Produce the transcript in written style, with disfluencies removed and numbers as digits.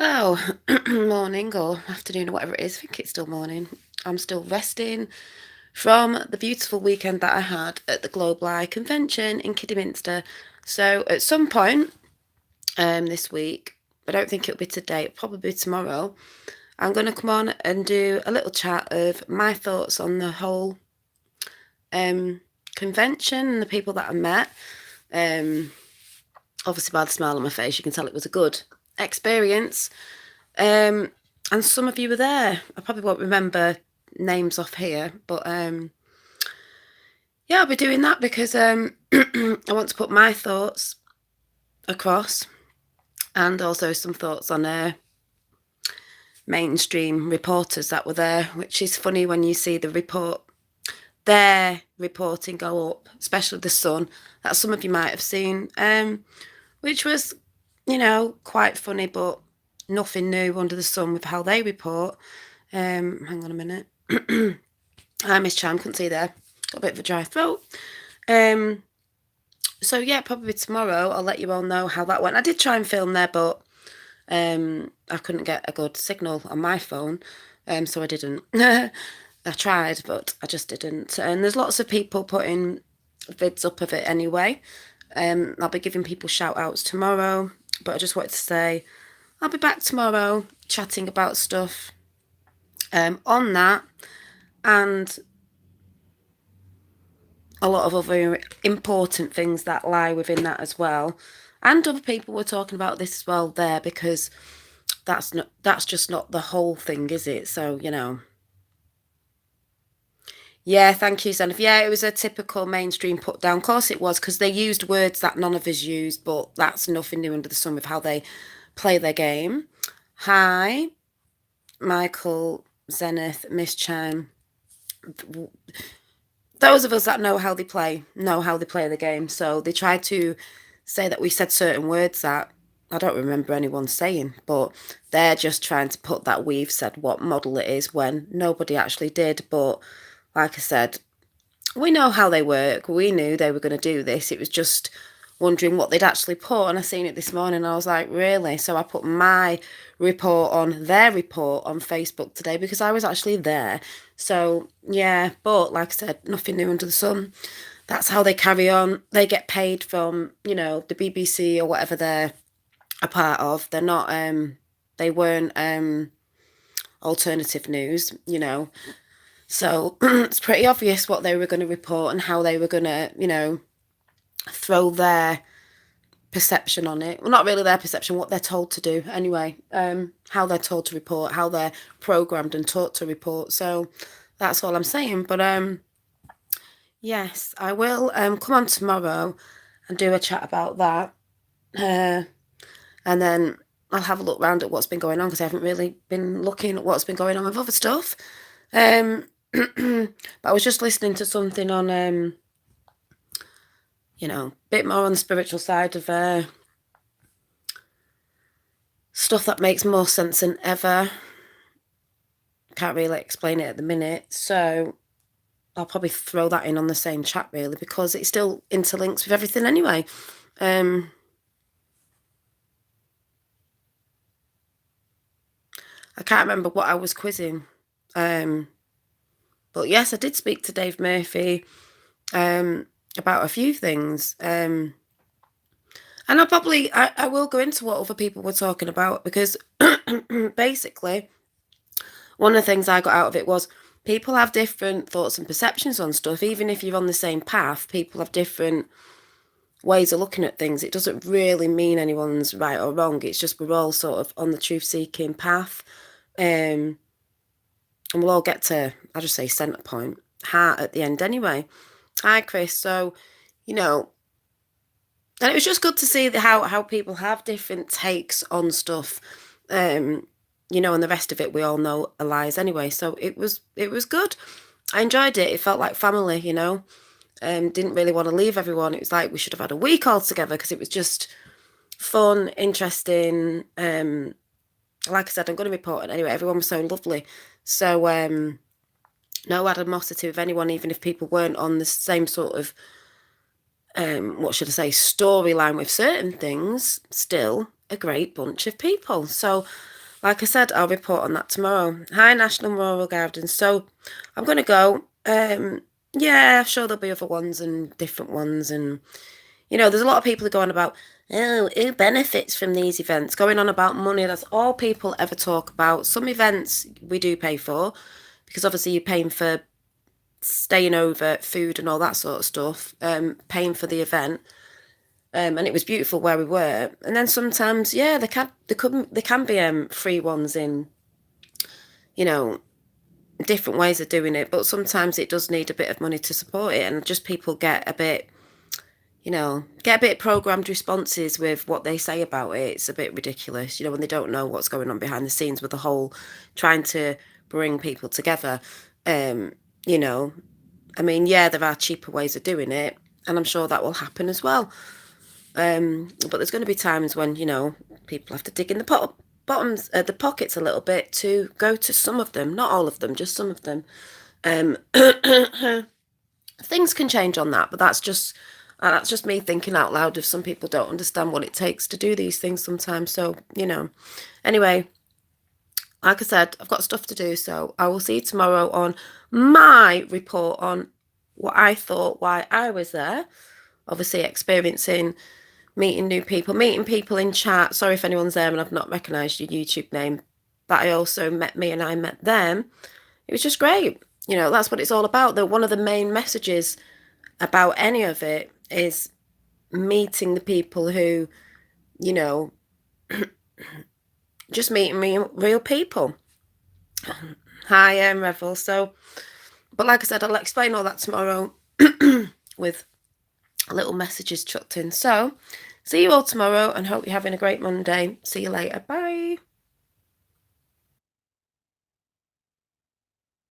Oh, morning or afternoon or whatever it is. I think it's still morning. I'm still resting from the beautiful weekend that I had at the Globe Live convention in Kidderminster. So at some point this week, I don't think it'll be today, it'll probably be tomorrow, I'm going to come on and do a little chat of my thoughts on the whole convention and the people that I met. Um, Obviously, by the smile on my face, you can tell it was a good experience. Um, and some of you were there. I probably won't remember names off here, but yeah, I'll be doing that because I want to put my thoughts across and also some thoughts on mainstream reporters that were there, which is funny when you see their reporting go up, especially the Sun, that some of you might have seen, which was, quite funny, but nothing new under the sun with how they report. Hang on a minute. Hi, Miss Cham, couldn't see there. Got a bit of a dry throat. So yeah, probably tomorrow I'll let you all know how that went. I did try and film there, but I couldn't get a good signal on my phone, so I didn't. I tried, but I just didn't. And there's lots of people putting vids up of it anyway. I'll be giving people shout outs tomorrow, but I just wanted to say I'll be back tomorrow chatting about stuff on that and a lot of other important things that lie within that as well. And other people were talking about this as well there because that's just not the whole thing, is it? So, Yeah, thank you, Zenith. Yeah, it was a typical mainstream put down. Of course it was, because they used words that none of us used, but that's nothing new under the sun with how they play their game. Hi, Michael, Zenith, Miss Chan. Those of us that know how they play the game. So they tried to say that we said certain words that I don't remember anyone saying, but they're just trying to put that we've said what model it is when nobody actually did. But like I said, we know how they work. We knew they were going to do this. It was just wondering what they'd actually put. And I seen it this morning and I was like, really? So I put my report on their report on Facebook today because I was actually there. So yeah, but like I said, nothing new under the sun. That's how they carry on. They get paid from, the BBC or whatever they're a part of. They're not they weren't alternative news, So it's pretty obvious what they were going to report and how they were going to, throw their perception on it. Well, not really their perception, what they're told to do anyway. How they're told to report, how they're programmed and taught to report. So that's all I'm saying. But yes, I will come on tomorrow and do a chat about that. And then I'll have a look round at what's been going on because I haven't really been looking at what's been going on with other stuff. But I was just listening to something on, a bit more on the spiritual side of stuff that makes more sense than ever. Can't really explain it at the minute, so I'll probably throw that in on the same chat really because it still interlinks with everything anyway. I can't remember what I was quizzing. But yes, I did speak to Dave Murphy about a few things. And I will go into what other people were talking about because basically one of the things I got out of it was people have different thoughts and perceptions on stuff. Even if you're on the same path, people have different ways of looking at things. It doesn't really mean anyone's right or wrong. It's just we're all sort of on the truth-seeking path. And we'll all get to, I'll just say centre point, heart at the end anyway. Hi, Chris. So, and it was just good to see how people have different takes on stuff. And the rest of it we all know are lies anyway. So it was good. I enjoyed it. It felt like family, didn't really want to leave everyone. It was like we should have had a week all together because it was just fun, interesting. Like I said, I'm going to report it anyway. Everyone was so lovely. So no animosity with anyone, even if people weren't on the same sort of what should I say, storyline with certain things. Still, a great bunch of people. So, like I said, I'll report on that tomorrow. Hi, National Memorial Gardens. So, I'm going to go. Yeah, I'm sure there'll be other ones and different ones. And, there's a lot of people who go on about, oh, who benefits from these events? Going on about money. That's all people ever talk about. Some events we do pay for because obviously you're paying for staying over, food and all that sort of stuff, paying for the event. And it was beautiful where we were. And then sometimes, yeah, there can be free ones in, you know, different ways of doing it. But sometimes it does need a bit of money to support it, and just people get a bit, programmed responses with what they say about it. It's a bit ridiculous, when they don't know what's going on behind the scenes with the whole trying to bring people together. You know, I mean, yeah, there are cheaper ways of doing it, and I'm sure that will happen as well. But there's going to be times when, people have to dig in the the pockets a little bit to go to some of them, not all of them, just some of them. Things can change on that, but that's just me thinking out loud. If some people don't understand what it takes to do these things sometimes, so anyway, like I said, I've got stuff to do, so I will see you tomorrow on my report on what I thought, why I was there. Obviously, experiencing meeting new people, meeting people in chat. Sorry if anyone's there and I've not recognised your YouTube name, but I also met me and I met them. It was just great. That's what it's all about. Though one of the main messages about any of it is meeting the people who, just meeting real people. Hi, Revel. So, but like I said, I'll explain all that tomorrow with little messages chucked in. So, see you all tomorrow and hope you're having a great Monday. See you later. Bye.